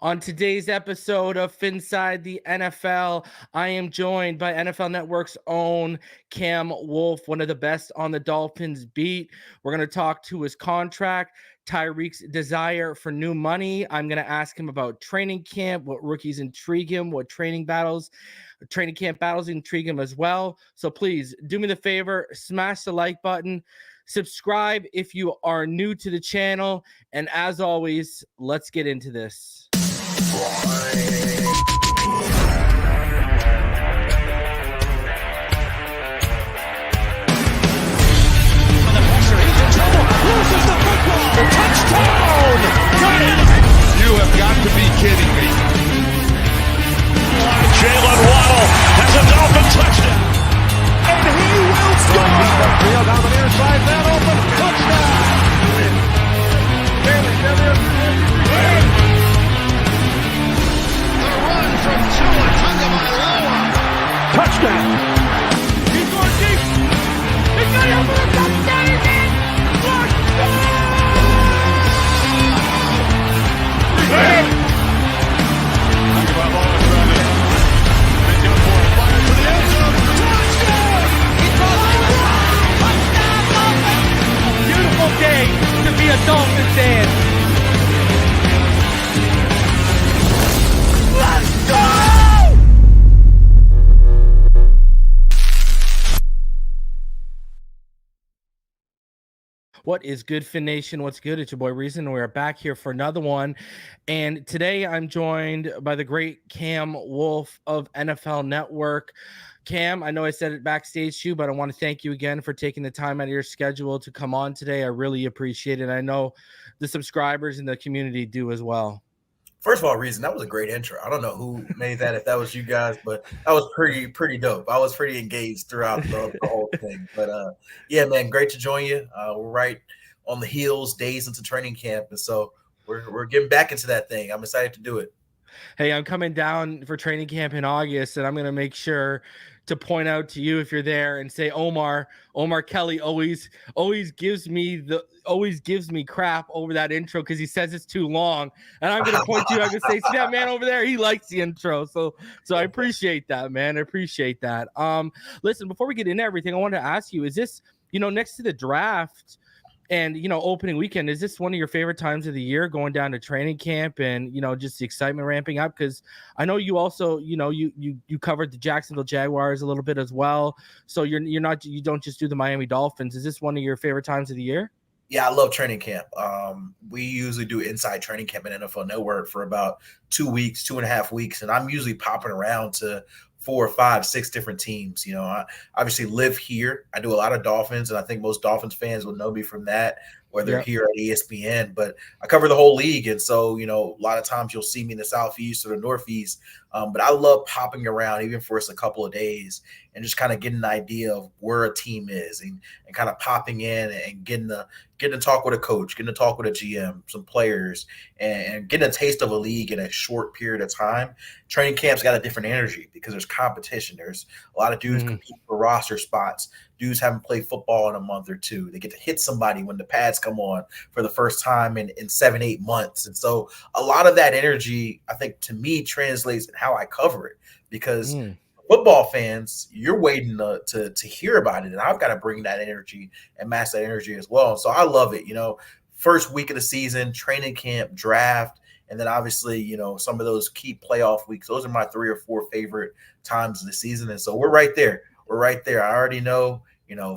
On today's episode of Phinside The NFL, I am joined by NFL Network's own Cam Wolfe, one of the best on the Dolphins beat. We're going to talk to his contract, Tyreek's desire for new money. I'm going to ask him about training camp, what rookies intrigue him, what training camp battles intrigue him as well. So please do me the favor, smash the like button, subscribe if you are new to the channel, and as always, let's get into this. Touchdown! You have got to be kidding me. Jalen has a Dolphin touchdown. And he will score. Field on the near side, that open touchdown. The run from Tua Tagovailoa. Touchdown. He's going deep. He's got it for a touchdown. He's in. Touchdown. Beautiful day to be a Dolphins fan. Let's go! What is good, Fin Nation? What's good? It's your boy Reason. We're back here for another one. And today I'm joined by the great Cam Wolfe of NFL Network. Cam, I know I said it backstage to you, but I want to thank you again for taking the time out of your schedule to come on today. I really appreciate it. I know the subscribers in the community do as well. First of all, Reason, that was a great intro. I don't know who made that, if that was you guys, but that was pretty dope. I was pretty engaged throughout the whole thing. But yeah, man, great to join you. We're right on the heels, days into training camp, and so we're getting back into that thing. I'm excited to do it. Hey, I'm coming down for training camp in August, and I'm going to make sure to point out to you if you're there and say Omar Kelly always gives me crap over that intro because he says it's too long, and I'm gonna point to you. I'm gonna say, see that man over there, he likes the intro. So I appreciate that, man. I appreciate that. Listen, before we get into everything, I wanted to ask you, is this, next to the draft and, opening weekend, is this one of your favorite times of the year, going down to training camp and, just the excitement ramping up? Because I know you also, you covered the Jacksonville Jaguars a little bit as well. So you don't just do the Miami Dolphins. Is this one of your favorite times of the year? Yeah, I love training camp. We usually do inside training camp at NFL Network for about 2 weeks, 2.5 weeks. And I'm usually popping around to 4, 5, 6 different teams. I obviously live here. I do a lot of Dolphins, and I think most Dolphins fans will know me from that, or they're here at ESPN. But I cover the whole league, and so a lot of times you'll see me in the Southeast or the Northeast. But I love popping around, even for a couple of days, and just kind of getting an idea of where a team is, and kind of popping in and getting to talk with a coach, getting to talk with a GM, some players, and getting a taste of a league in a short period of time. Training camp's got a different energy because there's competition. There's a lot of dudes competing for roster spots. Dudes haven't played football in a month or two. They get to hit somebody when the pads come on for the first time in 7-8 months. And so a lot of that energy, I think, to me, translates in how I cover it, because football fans, you're waiting to hear about it, and I've got to bring that energy and match that energy as well. So I love it. First week of the season, training camp, draft, and then obviously, some of those key playoff weeks. Those are my 3 or 4 favorite times of the season, and so we're right there. I already know,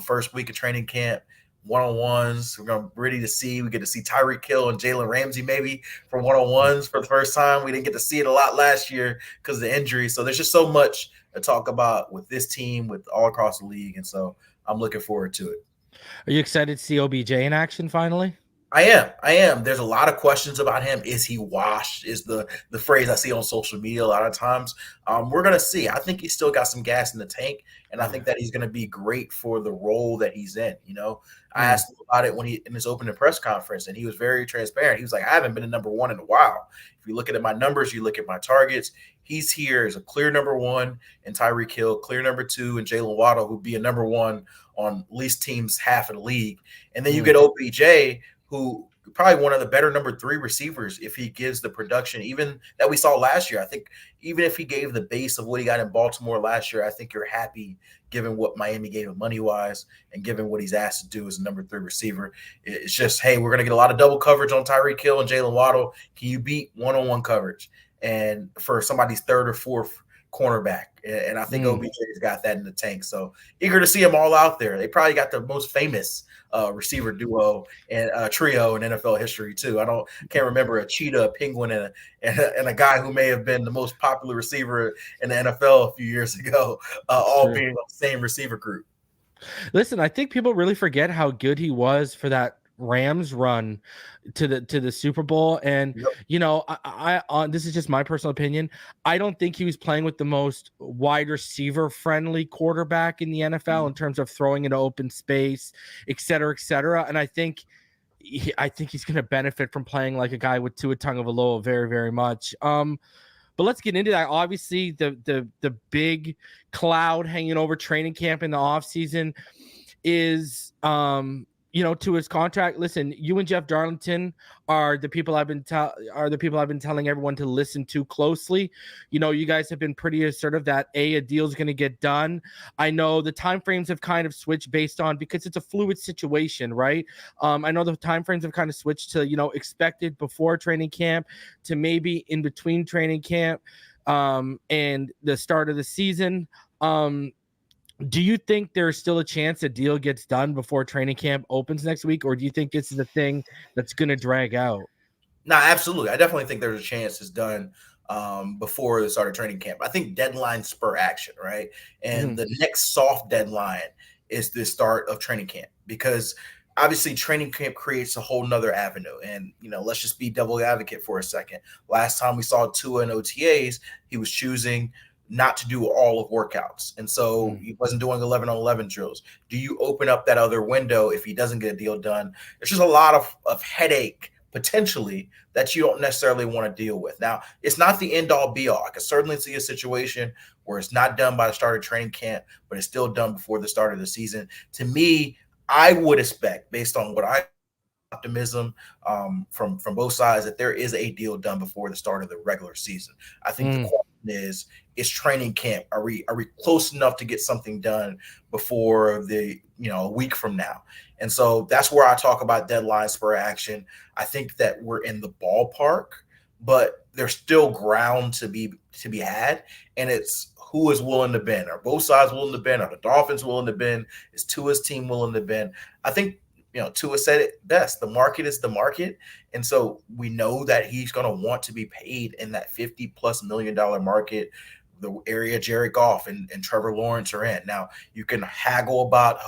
first week of training camp, one-on-ones. We're ready to see. We get to see Tyreek Hill and Jalen Ramsey maybe for one-on-ones for the first time. We didn't get to see it a lot last year because of the injury. So there's just so much to talk about with this team, with all across the league. And so I'm looking forward to it. Are you excited to see OBJ in action finally? I am. There's a lot of questions about him. Is he washed? Is the phrase I see on social media a lot of times. We're going to see. I think he's still got some gas in the tank, and I think that he's going to be great for the role that he's in. I asked him about it when he in his opening press conference, and he was very transparent. He was like, I haven't been a number one in a while. If you look at my numbers, you look at my targets, he's here as a clear number one in Tyreek Hill, clear number two in Jalen Waddle, who'd be a number one on at least teams half of the league. And then you get OBJ, who probably one of the better number 3 receivers if he gives the production even that we saw last year. I think even if he gave the base of what he got in Baltimore last year, I think you're happy given what Miami gave him money-wise and given what he's asked to do as a number 3 receiver. It's just, hey, we're going to get a lot of double coverage on Tyreek Hill and Jalen Waddle. Can you beat one-on-one coverage? And for somebody's 3rd or 4th cornerback, and I think OBJ's got that in the tank. So eager to see them all out there. They probably got the most famous receiver duo and trio in NFL history too. Can't remember a cheetah, a penguin, and a guy who may have been the most popular receiver in the NFL a few years ago, all being on the same receiver group. Listen, I think people really forget how good he was for that Rams run to the Super Bowl. And you know, I this is just my personal opinion. I don't think he was playing with the most wide receiver friendly quarterback in the NFL in terms of throwing into open space, et cetera, et cetera. And I think he's going to benefit from playing like a guy with Tua Tagovailoa very, very much. But let's get into that. Obviously, the big cloud hanging over training camp in the offseason is to his contract. Listen, you and Jeff Darlington are the people I've been telling everyone to listen to closely. You know, you guys have been pretty assertive that a deal is going to get done. I know the timeframes have kind of switched based on, because it's a fluid situation, right? I know the timeframes have kind of switched to, expected before training camp to maybe in between training camp and the start of the season. Do you think there's still a chance a deal gets done before training camp opens next week, or do you think this is the thing that's going to drag out? No, absolutely. I definitely think there's a chance it's done before the start of training camp. I think deadlines spur action, right? And the next soft deadline is the start of training camp, because obviously training camp creates a whole nother avenue. And, let's just be devil advocate for a second. Last time we saw Tua in OTAs, he was choosing not to do all of workouts. And so he wasn't doing 11 on 11 drills. Do you open up that other window if he doesn't get a deal done? There's just a lot of headache potentially that you don't necessarily want to deal with. Now, it's not the end all be all. I can certainly see a situation where it's not done by the start of training camp, but it's still done before the start of the season. To me, I would expect, based on what I optimism from both sides, that there is a deal done before the start of the regular season. I think the question is training camp. Are we close enough to get something done before a week from now? And so that's where I talk about deadline spur action. I think that we're in the ballpark, but there's still ground to be had, and it's who is willing to bend. Are both sides willing to bend? Are the Dolphins willing to bend? Is Tua's team willing to bend? I think Tua said it best. The market is the market. And so we know that he's going to want to be paid in that $50+ million market, the area Jared Goff and Trevor Lawrence are in. Now, you can haggle about,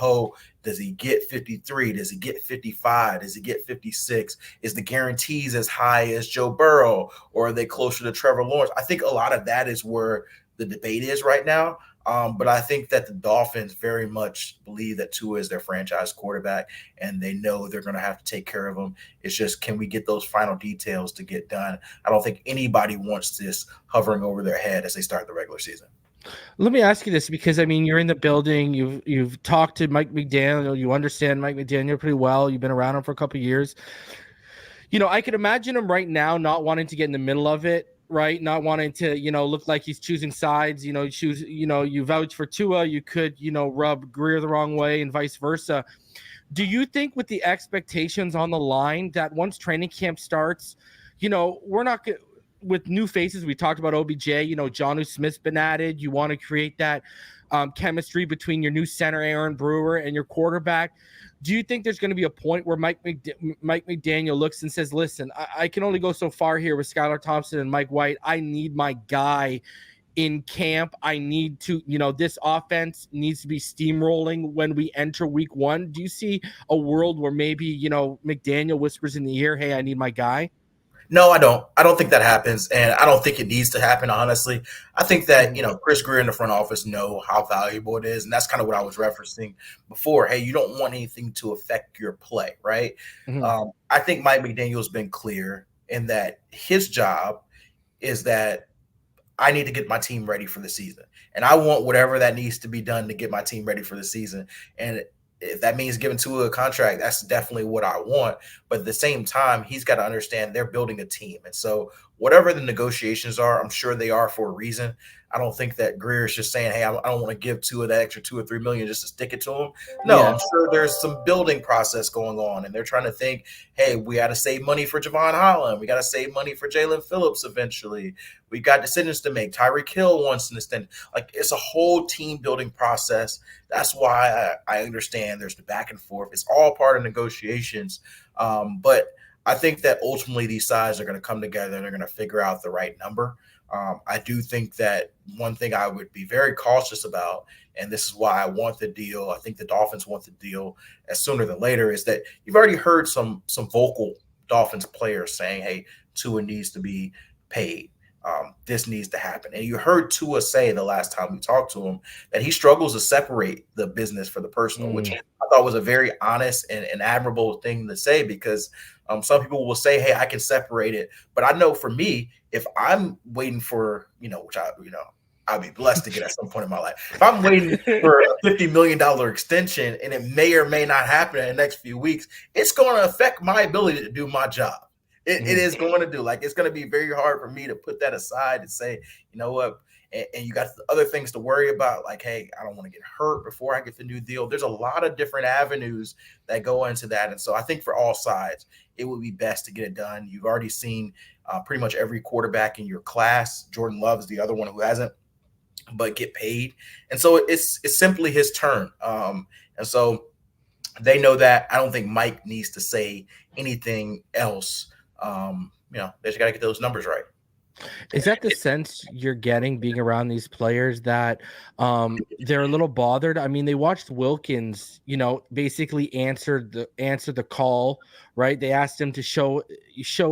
does he get 53? Does he get 55? Does he get 56? Is the guarantees as high as Joe Burrow, or are they closer to Trevor Lawrence? I think a lot of that is where the debate is right now. But I think that the Dolphins very much believe that Tua is their franchise quarterback, and they know they're going to have to take care of him. It's just, can we get those final details to get done? I don't think anybody wants this hovering over their head as they start the regular season. Let me ask you this, because you're in the building. You've talked to Mike McDaniel. You understand Mike McDaniel pretty well. You've been around him for a couple of years. I could imagine him right now not wanting to get in the middle of it. Right, not wanting to, look like he's choosing sides. You vouch for Tua, you could, rub Greer the wrong way and vice versa. Do you think, with the expectations on the line, that once training camp starts, we're not with new faces? We talked about OBJ. Jonnu Smith's been added. You want to create that chemistry between your new center Aaron Brewer and your quarterback. Do you think there's going to be a point where Mike McDaniel looks and says, listen, I can only go so far here with Skylar Thompson and Mike White. I need my guy in camp. I need to, this offense needs to be steamrolling when we enter week one. Do you see a world where maybe, McDaniel whispers in the ear, hey, I need my guy? No, I don't. I don't think that happens, and I don't think it needs to happen, honestly. I think that, Chris Greer in the front office know how valuable it is, and that's kind of what I was referencing before. Hey, you don't want anything to affect your play, right? I think Mike McDaniel's been clear in that his job is that I need to get my team ready for the season, and I want whatever that needs to be done to get my team ready for the season. And if that means giving Tua a contract, that's definitely what I want. But at the same time, he's got to understand they're building a team. And so whatever the negotiations are, I'm sure they are for a reason. I don't think that Greer is just saying, hey, I don't want to give Tua that extra 2 or 3 million just to stick it to him. No, Yeah. I'm sure there's some building process going on. And they're trying to think, hey, we got to save money for Jevon Holland. We got to save money for Jaelan Phillips eventually. We got decisions to make. Tyreek Hill wants an extension. Like, it's a whole team building process. That's why I understand there's the back and forth. It's all part of negotiations. But I think that ultimately these sides are going to come together and they're going to figure out the right number. I do think that one thing I would be very cautious about, and this is why I want the deal, I think the Dolphins want the deal as sooner than later, is that you've already heard some vocal Dolphins players saying, hey, Tua needs to be paid. This needs to happen. And you heard Tua say the last time we talked to him that he struggles to separate the business for the personal, which I thought was a very honest and admirable thing to say, because some people will say, hey, I can separate it. But I know for me, if I'm waiting for, which I'll be blessed to get at some point in my life. If I'm waiting for a $50 million extension and it may or may not happen in the next few weeks, it's going to affect my ability to do my job. It is going to do. Like, it's going to be very hard for me to put that aside and say, you know what, and you got other things to worry about, like, hey, I don't want to get hurt before I get the new deal. There's a lot of different avenues that go into that. And so I think for all sides, it would be best to get it done. You've already seen pretty much every quarterback in your class. Jordan Love is the other one who hasn't, but get paid. And so it's simply his turn. And so they know that. I don't think Mike needs to say anything else. They just got to get those numbers right. Is that the sense you're getting being around these players, that they're a little bothered? I mean, they watched Wilkins, basically answer the call, right? They asked him to show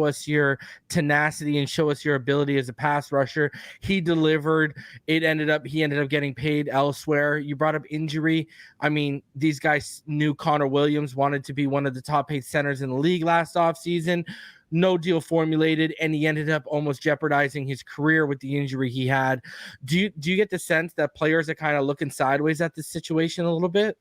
us your tenacity and show us your ability as a pass rusher. He delivered. He ended up getting paid elsewhere. You brought up injury. I mean, these guys knew Connor Williams wanted to be one of the top paid centers in the league last offseason. No deal formulated, and he ended up almost jeopardizing his career with the injury he had. Do you get the sense that players are kind of looking sideways at this situation a little bit?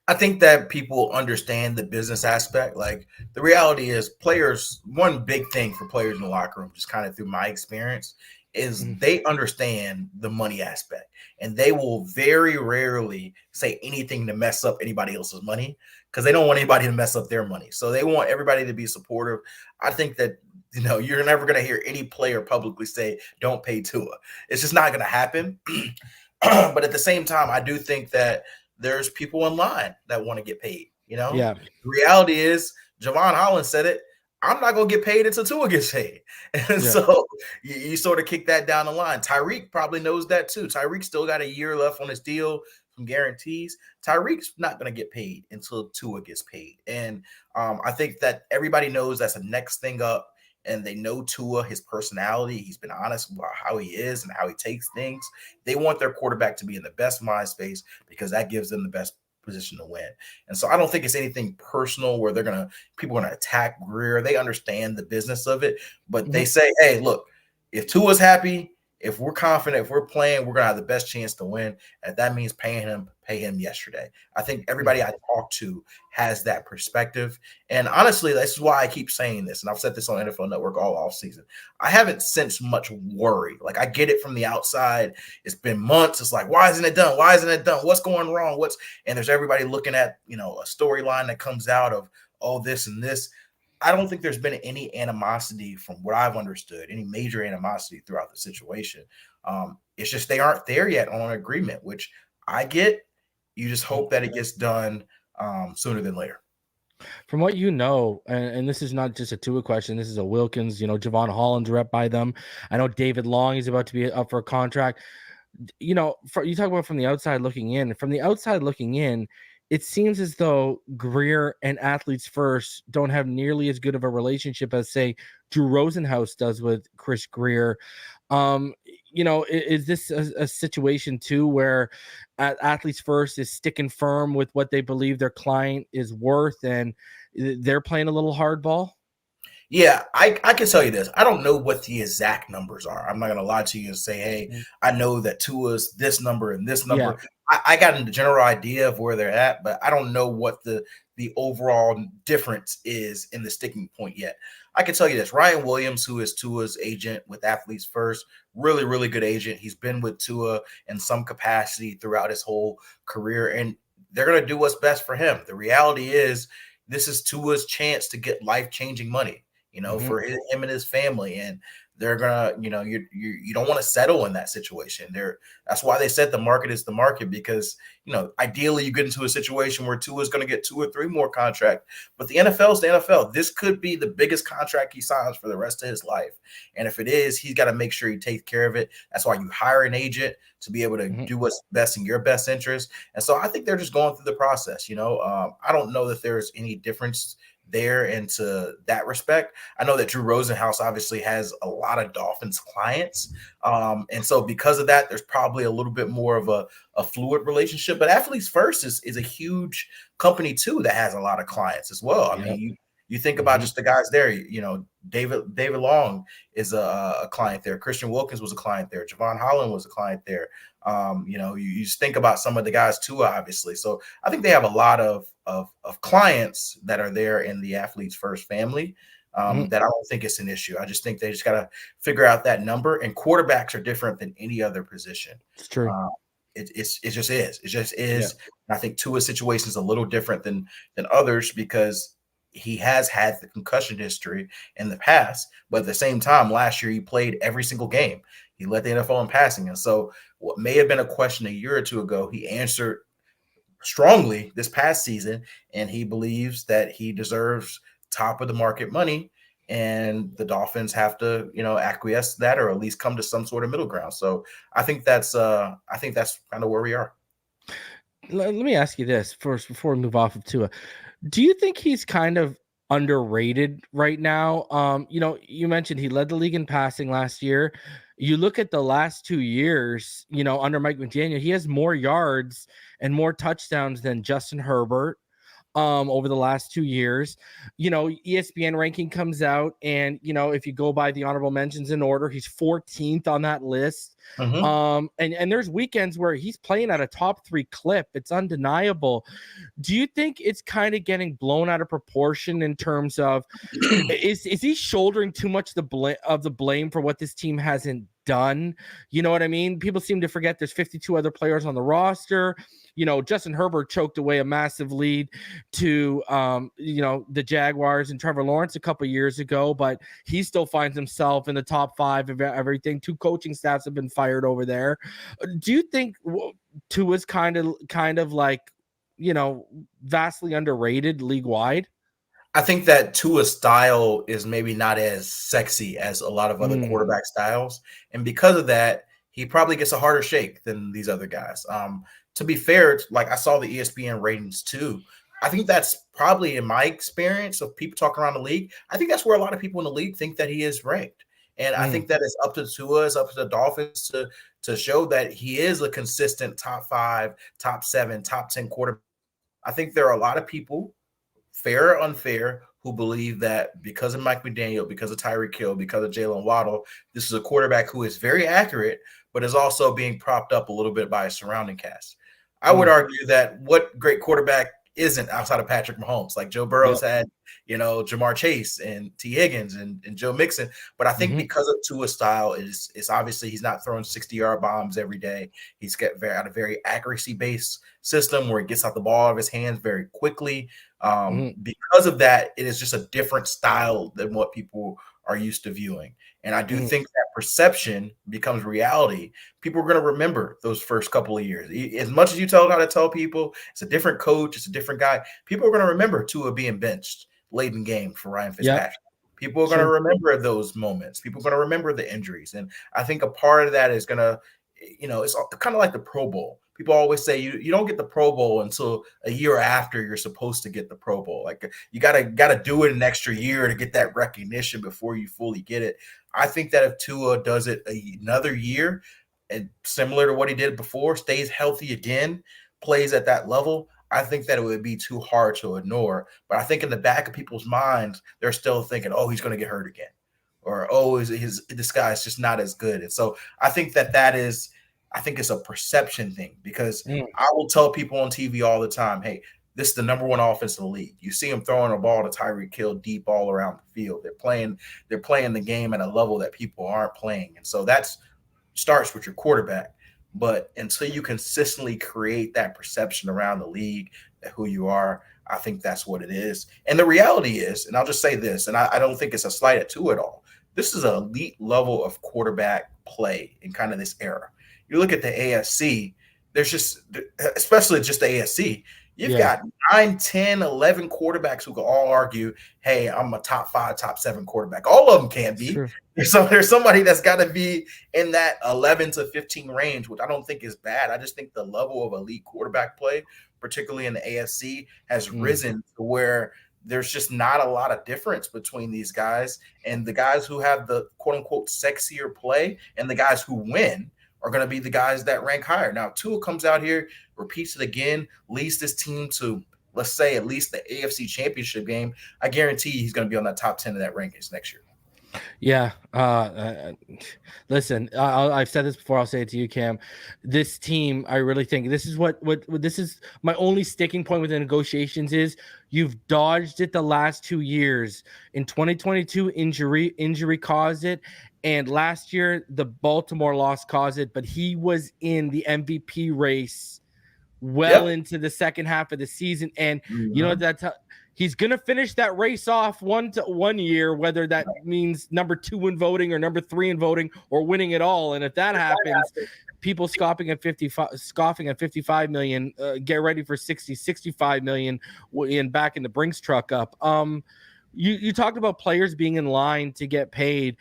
I think that people understand the business aspect. Like, the reality is, players, one big thing for players in the locker room, just kind of through my experience, is they understand the money aspect, and they will very rarely say anything to mess up anybody else's money, because they don't want anybody to mess up their money. So they want everybody to be supportive. I think that, you're never going to hear any player publicly say, don't pay Tua. It's just not going to happen. But at the same time, I do think that there's people in line that want to get paid. Yeah. The reality is, Jevon Holland said it, I'm not going to get paid until Tua gets paid. And so you sort of kick that down the line. Tyreek probably knows that too. Tyreek still got a year left on his deal, some guarantees. Tyreek's not going to get paid until Tua gets paid. And I think that everybody knows that's the next thing up. And they know Tua, his personality. He's been honest about how he is and how he takes things. They want their quarterback to be in the best mind space, because that gives them the best position to win. And so I don't think it's anything personal where people are going to attack Greer. They understand the business of it, but they say, hey, look, if Tua's happy, if we're confident, if we're playing, we're going to have the best chance to win. And if that means pay him yesterday. I think everybody I talk to has that perspective. And honestly, this is why I keep saying this. And I've said this on NFL Network all offseason. I haven't sensed much worry. Like, I get it from the outside. It's been months. It's like, why isn't it done? Why isn't it done? What's going wrong? And there's everybody looking at, a storyline that comes out of, this and this. I don't think there's been any animosity, from what I've understood, any major animosity throughout the situation. It's just they aren't there yet on an agreement, which I get. You just hope that it gets done sooner than later. From what and this is not just a Tua question, this is a Wilkins, Jevon Holland's rep by them. I know David Long is about to be up for a contract. You talk about from the outside looking in. From the outside looking in, it seems as though Greer and Athletes First don't have nearly as good of a relationship as, say, Drew Rosenhaus does with Chris Greer. Is this a situation too where Athletes First is sticking firm with what they believe their client is worth, and they're playing a little hardball? Yeah, I can tell you this. I don't know what the exact numbers are. I'm not going to lie to you and say, hey, Mhm. I know that Tua's this number and this Yeah. number. I got a general idea of where they're at, but I don't know what the overall difference is in the sticking point yet. I can tell you this. Ryan Williams, who is Tua's agent with Athletes First, really, really good agent. He's been with Tua in some capacity throughout his whole career, and they're going to do what's best for him. The reality is this is Tua's chance to get life-changing money, Mhm. for him and his family. And they're gonna, you don't want to settle in that situation. That's why they said the market is the market, because ideally you get into a situation where Tua is going to get 2 or 3 more contract. But the NFL is the NFL. This could be the biggest contract he signs for the rest of his life. And if it is, he's got to make sure he takes care of it. That's why you hire an agent to be able to Mhm. do what's best in your best interest. And so I think they're just going through the process. I don't know that there's any difference there into that respect. I know that Drew Rosenhaus obviously has a lot of Dolphins clients. And so because of that, there's probably a little bit more of a fluid relationship. But Athletes First is a huge company too that has a lot of clients as well. I mean, Yep. you think about Mhm. just the guys there, David Long is a client there. Christian Wilkins was a client there. Jevon Holland was a client there. You just think about some of the guys too, obviously. So I think they have a lot of clients that are there in the Athletes First family. Mhm. That I don't think it's an issue. I just think they just got to figure out that number. And quarterbacks are different than any other position. It's true. Uh, it just is. It just Yeah. is. And I think Tua's situation is a little different than others because he has had the concussion history in the past. But at the same time, last year he played every single game. He led the NFL in passing. And so what may have been a question a year or two ago, he answered strongly this past season, and he believes that he deserves top of the market money. And the Dolphins have to, acquiesce to that, or at least come to some sort of middle ground. So I think that's kind of where we are. Let me ask you this first before we move off of Tua. Do you think he's kind of underrated right now? You mentioned he led the league in passing last year. You look at the last 2 years, under Mike McDaniel, he has more yards and more touchdowns than Justin Herbert over the last 2 years. ESPN ranking comes out, and if you go by the honorable mentions in order, he's 14th on that list. Mhm. And there's weekends where he's playing at a top 3 clip. It's undeniable. Do you think it's kind of getting blown out of proportion in terms of is he shouldering too much the blame for what this team hasn't done? You know what I mean? People seem to forget there's 52 other players on the roster. Justin Herbert choked away a massive lead to the Jaguars and Trevor Lawrence a couple years ago, but he still finds himself in the top 5 of everything. 2 coaching staffs have been fired over there. Do you think Tua's kind of like vastly underrated league wide? I think that Tua's style is maybe not as sexy as a lot of other Mm, quarterback styles, and because of that, he probably gets a harder shake than these other guys. To be fair, like I saw the ESPN ratings too. I think that's probably in my experience of people talking around the league. I think that's where a lot of people in the league think that he is ranked, and I mm, think that it's up to Tua, it's up to the Dolphins to show that he is a consistent top 5, top 7, top 10 quarterback. I think there are a lot of people, fair or unfair, who believe that because of Mike McDaniel, because of Tyreek Hill, because of Jalen Waddle, this is a quarterback who is very accurate, but is also being propped up a little bit by his surrounding cast. I would mm. argue that what great quarterback isn't outside of Patrick Mahomes? Like Joe Burrow's Yep. had, Jamar Chase and T. Higgins and Joe Mixon. But I think Mhm, because of Tua's style, is obviously he's not throwing 60-yard bombs every day. He's got a very accuracy-based system where he gets out the ball out of his hands very quickly. mhm, Because of that, it is just a different style than what people are used to viewing. And I do mhm. think that perception becomes reality. People are going to remember those first couple of years. As much as you tell how to tell people, it's a different coach, it's a different guy. People are going to remember Tua being benched late in game for Ryan Yep. Fitzpatrick. People are going to True. remember those moments. People are going to remember the injuries. And I think a part of that is going to, it's kind of like the Pro Bowl. People always say you don't get the Pro Bowl until a year after you're supposed to get the Pro Bowl. Like you gotta do it an extra year to get that recognition before you fully get it. I think that if Tua does it another year and similar to what he did before, stays healthy again, plays at that level, I think that it would be too hard to ignore. But I think in the back of people's minds, they're still thinking, oh, he's going to get hurt again. Or, oh, this guy's just not as good. And so I think I think it's a perception thing, because I will tell people on TV all the time, hey, this is the number one offense in the league. You see them throwing a ball to Tyreek Hill deep all around the field. They're playing the game at a level that people aren't playing. And so that's starts with your quarterback. But until you consistently create that perception around the league that who you are, I think that's what it is. And the reality is, and I'll just say this, and I don't think it's a slight at Tua at all. This is an elite level of quarterback play in kind of this era. You look at the AFC, there's just, especially just the AFC, you've got 9, 10, 11 quarterbacks who can all argue, hey, I'm a top 5, top 7 quarterback. All of them can be. So there's somebody that's got to be in that 11 to 15 range, which I don't think is bad. I just think the level of elite quarterback play, particularly in the AFC, has risen to where there's just not a lot of difference between these guys, and the guys who have the quote unquote sexier play and the guys who win are going to be the guys that rank higher. Now, Tua comes out here, repeats it again, leads this team to, let's say, at least the AFC Championship game. I guarantee he's going to be on the top 10 of that rankings next year. Yeah. Listen, I've said this before. I'll say it to you, Cam. This team, I really think this is what this is my only sticking point with the negotiations is you've dodged it the last 2 years. In 2022, injury caused it. And last year, the Baltimore loss caused it. But he was in the MVP race into the second half of the season. And you know, he's going to finish that race off one year, whether that means number 2 in voting or number 3 in voting or winning it all. And if that happens, people scoffing at 55 million, get ready for 65 million back in the Brinks truck up. You talked about players being in line to get paid.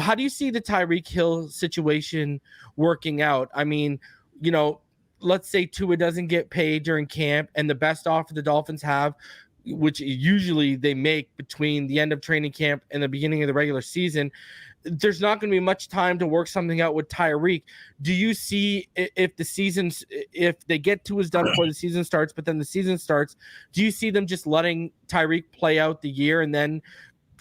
How do you see the Tyreek Hill situation working out? I mean, you know, let's say Tua doesn't get paid during camp, and the best offer the Dolphins have, which usually they make between the end of training camp and the beginning of the regular season, there's not going to be much time to work something out with Tyreek. Do you see if they get Tua's done before the season starts, but then the season starts, do you see them just letting Tyreek play out the year and then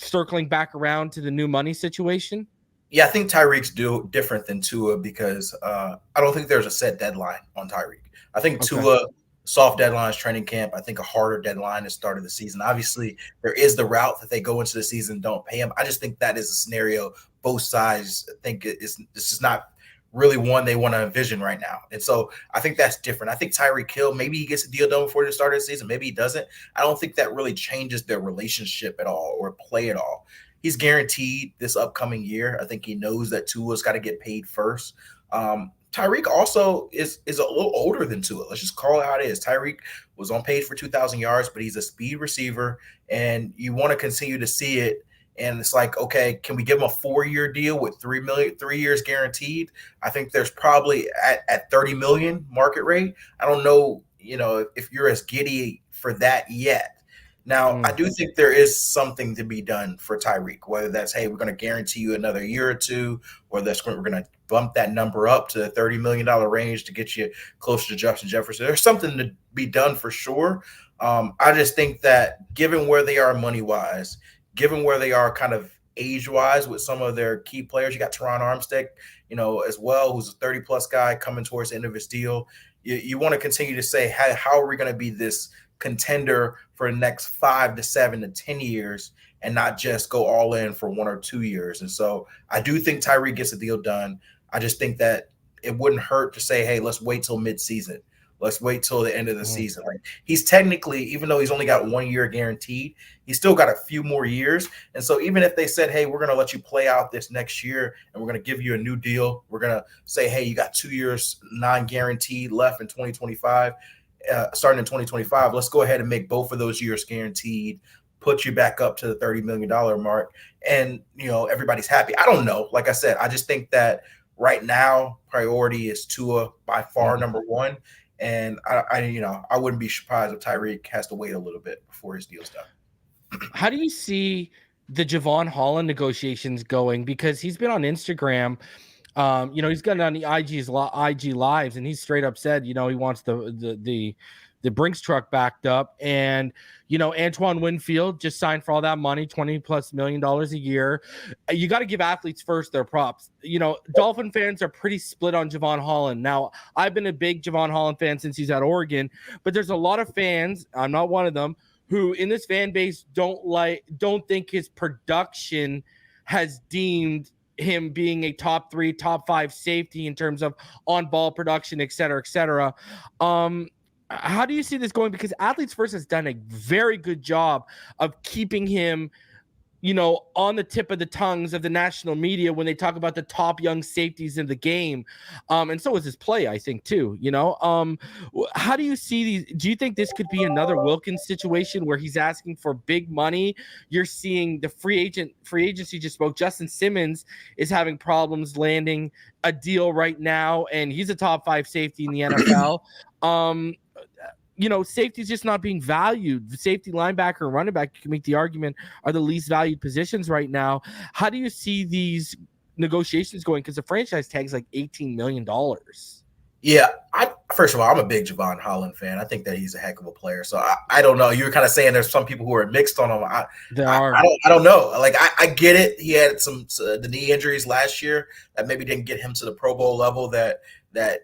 circling back around to the new money situation? Yeah, I think Tyreek's different than Tua because I don't think there's a set deadline on Tyreek. I think Tua, soft deadline is training camp. I think a harder deadline is start of the season. Obviously, there is the route that they go into the season and don't pay him. I just think that is a scenario both sides think this is not really one they want to envision right now. And so I think that's different. I think Tyreek Hill, maybe he gets a deal done before the start of the season. Maybe he doesn't. I don't think that really changes their relationship at all or play at all. He's guaranteed this upcoming year. I think he knows that Tua's got to get paid first. Tyreek also is a little older than Tua. Let's just call it how it is. Tyreek was on pace for 2,000 yards, but he's a speed receiver, and you want to continue to see it. And it's like, okay, can we give him a 4-year deal with $3 years guaranteed? I think there's probably at $30 million market rate. I don't know, if you're as giddy for that yet. Now, I do think there is something to be done for Tyreek, whether that's, hey, we're going to guarantee you another year or two, or we're going to bump that number up to the $30 million range to get you closer to Justin Jefferson. There's something to be done for sure. I just think that given where they are money-wise, given where they are kind of age-wise with some of their key players, you got Teron Armstead, as well, who's a 30-plus guy coming towards the end of his deal. You want to continue to say, how are we going to be this contender for the next 5 to 7 to 10 years and not just go all in for 1 or 2 years? And so I do think Tyreek gets a deal done. I just think that it wouldn't hurt to say, hey, let's wait till midseason. Let's wait till the end of the season. Like, he's technically, even though he's only got 1 year guaranteed, he's still got a few more years. And so even if they said, hey, we're going to let you play out this next year and we're going to give you a new deal, we're going to say, hey, you got 2 years non-guaranteed left in 2025, starting in 2025, let's go ahead and make both of those years guaranteed, put you back up to the $30 million mark, and everybody's happy. I don't know. Like I said, I just think that right now priority is Tua by far number one. And I wouldn't be surprised if Tyreek has to wait a little bit before his deal's done. How do you see the Jevon Holland negotiations going? Because he's been on Instagram. He's gotten on the IG lives, and he's straight up said, he wants the the Brinks truck backed up. And, Antoine Winfield just signed for all that money, $20+ million a year. You got to give athletes first their props. Dolphin fans are pretty split on Jevon Holland. Now, I've been a big Jevon Holland fan since he's at Oregon, but there's a lot of fans, I'm not one of them, who in this fan base don't think his production has deemed him being a top 3, top 5 safety in terms of on-ball production, et cetera, et cetera. How do you see this going? Because Athletes First has done a very good job of keeping him, on the tip of the tongues of the national media when they talk about the top young safeties in the game. And so is his play, I think, too. How do you see these? Do you think this could be another Wilkins situation where he's asking for big money? You're seeing the free agency just spoke. Justin Simmons is having problems landing a deal right now, and he's a top 5 safety in the NFL. Safety is just not being valued. The safety, linebacker, and running back, you can make the argument, are the least valued positions right now. How do you see these negotiations going? Because the franchise tag is like $18 million. Yeah, first of all, I'm a big Jevon Holland fan. I think that he's a heck of a player. So I don't know. You were kind of saying there's some people who are mixed on him. I don't know. Like I get it. He had some the knee injuries last year that maybe didn't get him to the Pro Bowl level that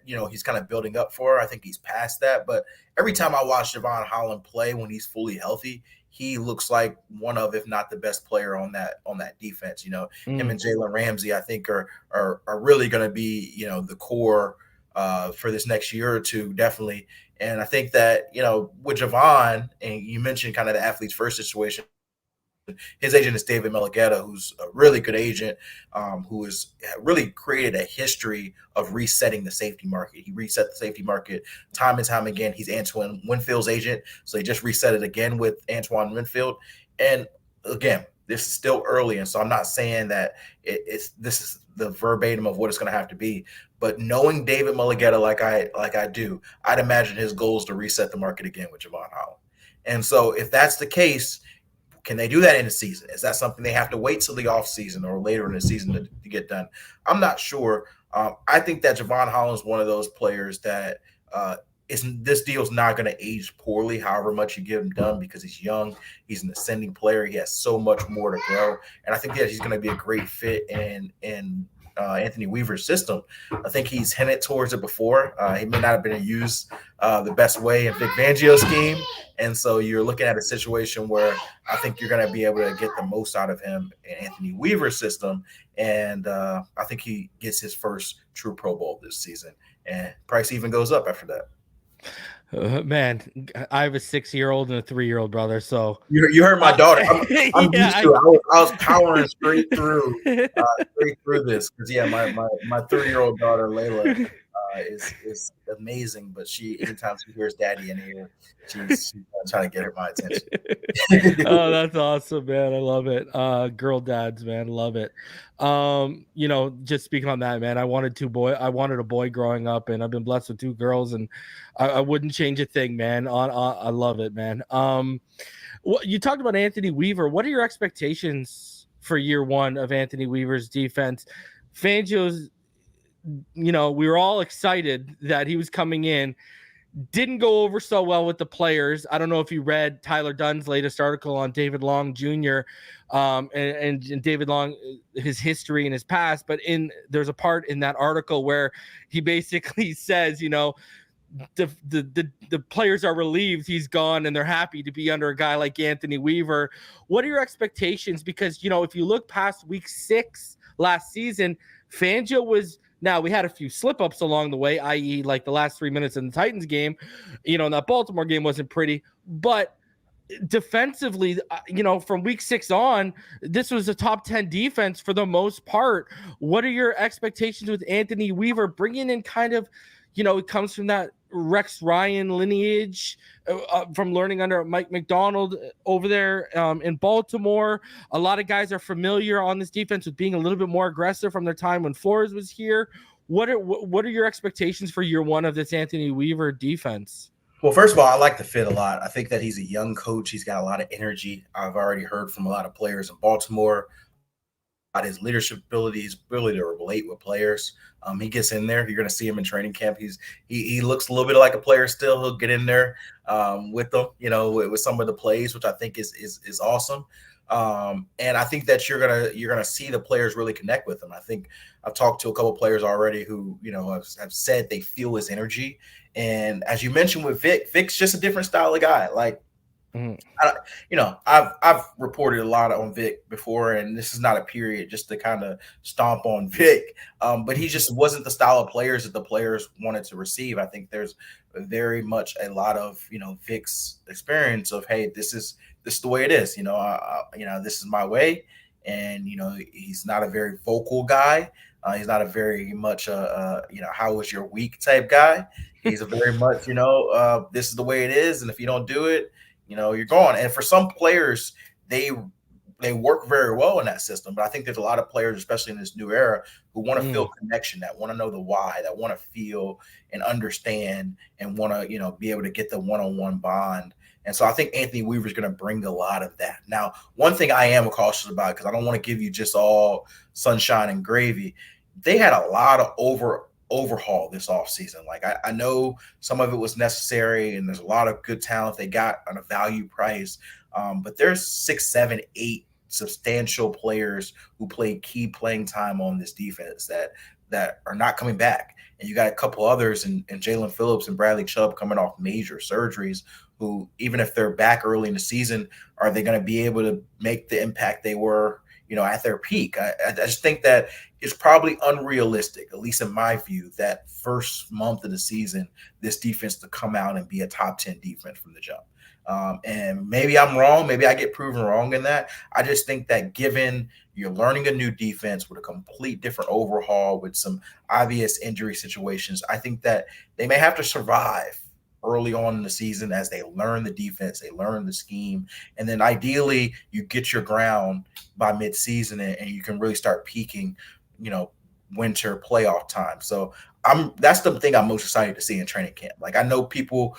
he's kind of building up for. I think he's past that. But every time I watch Jevon Holland play when he's fully healthy, he looks like one of, if not the best player on that defense. Him and Jalen Ramsey, I think, are really going to be the core for this next year or two, definitely. And I think that with Jevon, and you mentioned kind of the Athletes First situation. His agent is David Melagetta, who's a really good agent, who has really created a history of resetting the safety market. He reset the safety market time and time again. He's Antoine Winfield's agent, so he just reset it again with Antoine Winfield. And again, this is still early, and so I'm not saying that this is the verbatim of what it's going to have to be. But knowing David Melagetta like I do, I'd imagine his goal is to reset the market again with Jevon Holland. And so if that's the case, can they do that in the season? Is that something they have to wait till the offseason or later in the season to get done? I'm not sure. I think that Jevon Holland is one of those players that this deal's not going to age poorly, however much you give him done, because he's young. He's an ascending player. He has so much more to grow. And I think that he's going to be a great fit in Anthony Weaver's system. I think he's hinted towards it before. He may not have been used the best way in Vic Fangio's scheme. And so you're looking at a situation where I think you're going to be able to get the most out of him in Anthony Weaver's system. And I think he gets his first true Pro Bowl this season. And price even goes up after that. Man, I have a 6-year-old and a 3-year-old brother, so you heard my daughter. I'm used to it. I was powering straight through this because my 3-year-old daughter Layla is amazing, but anytime she hears Daddy in here, she's trying to get my attention. Oh, that's awesome, man! I love it. Girl dads, man, love it. Just speaking on that, man, I wanted a boy growing up, and I've been blessed with 2 girls, and I wouldn't change a thing, man. I love it, man. You talked about Anthony Weaver. What are your expectations for year 1 of Anthony Weaver's defense? Fangio's, we were all excited that he was coming in. Didn't go over so well with the players. I don't know if you read Tyler Dunn's latest article on David Long Jr. And David Long, his history and his past, but there's a part in that article where he basically says, the players are relieved he's gone and they're happy to be under a guy like Anthony Weaver. What are your expectations? Because, if you look past week 6 last season, Fangio was – now, we had a few slip-ups along the way, i.e. like the last 3 minutes in the Titans game. That Baltimore game wasn't pretty. But defensively, from week 6 on, this was a top 10 defense for the most part. What are your expectations with Anthony Weaver bringing in kind of, it comes from that Rex Ryan lineage from learning under Mike McDonald over there in Baltimore. A lot of guys are familiar on this defense with being a little bit more aggressive from their time when Flores was here. What are your expectations for year 1 of this Anthony Weaver defense? Well, first of all, I like the fit a lot. I think that he's a young coach. He's got a lot of energy. I've already heard from a lot of players in Baltimore his leadership ability, his ability to relate with players. He gets in there. You're going to see him in training camp. He looks a little bit like a player still. He'll get in there with them, with some of the plays, which I think is awesome. And I think that you're gonna see the players really connect with him. I think I've talked to a couple of players already who have said they feel his energy. And as you mentioned with Vic's just a different style of guy. Like, I've reported a lot on Vic before, and this is not a period just to kind of stomp on Vic. But he just wasn't the style of players that the players wanted to receive. I think there's very much a lot of Vic's experience of, hey, this is the way it is. This is my way, and he's not a very vocal guy. He's not a very much how was your week type guy. He's a very much this is the way it is, and if you don't do it, you're gone. And for some players, they work very well in that system. But I think there's a lot of players, especially in this new era, who want to feel connection, that want to know the why, that want to feel and understand, and want to be able to get the one-on-one bond. And so I think Anthony Weaver's going to bring a lot of that. Now, one thing I am cautious about, because I don't want to give you just all sunshine and gravy, they had a lot of overhaul this offseason. Like, I know some of it was necessary, and there's a lot of good talent they got on a value price. But there's 6, 7, 8 substantial players who played key playing time on this defense that are not coming back. And you got a couple others in Jaelan Phillips and Bradley Chubb coming off major surgeries, who, even if they're back early in the season, are they going to be able to make the impact they were at their peak? I just think that it's probably unrealistic, at least in my view, that first month of the season, this defense to come out and be a top 10 defense from the jump. And maybe I'm wrong. Maybe I get proven wrong in that. I just think that given you're learning a new defense with a complete different overhaul with some obvious injury situations, I think that they may have to survive early on in the season as they learn the defense, they learn the scheme, and then ideally you get your ground by mid-season and you can really start peaking, winter playoff time. So that's the thing I'm most excited to see in training camp. Like, I know people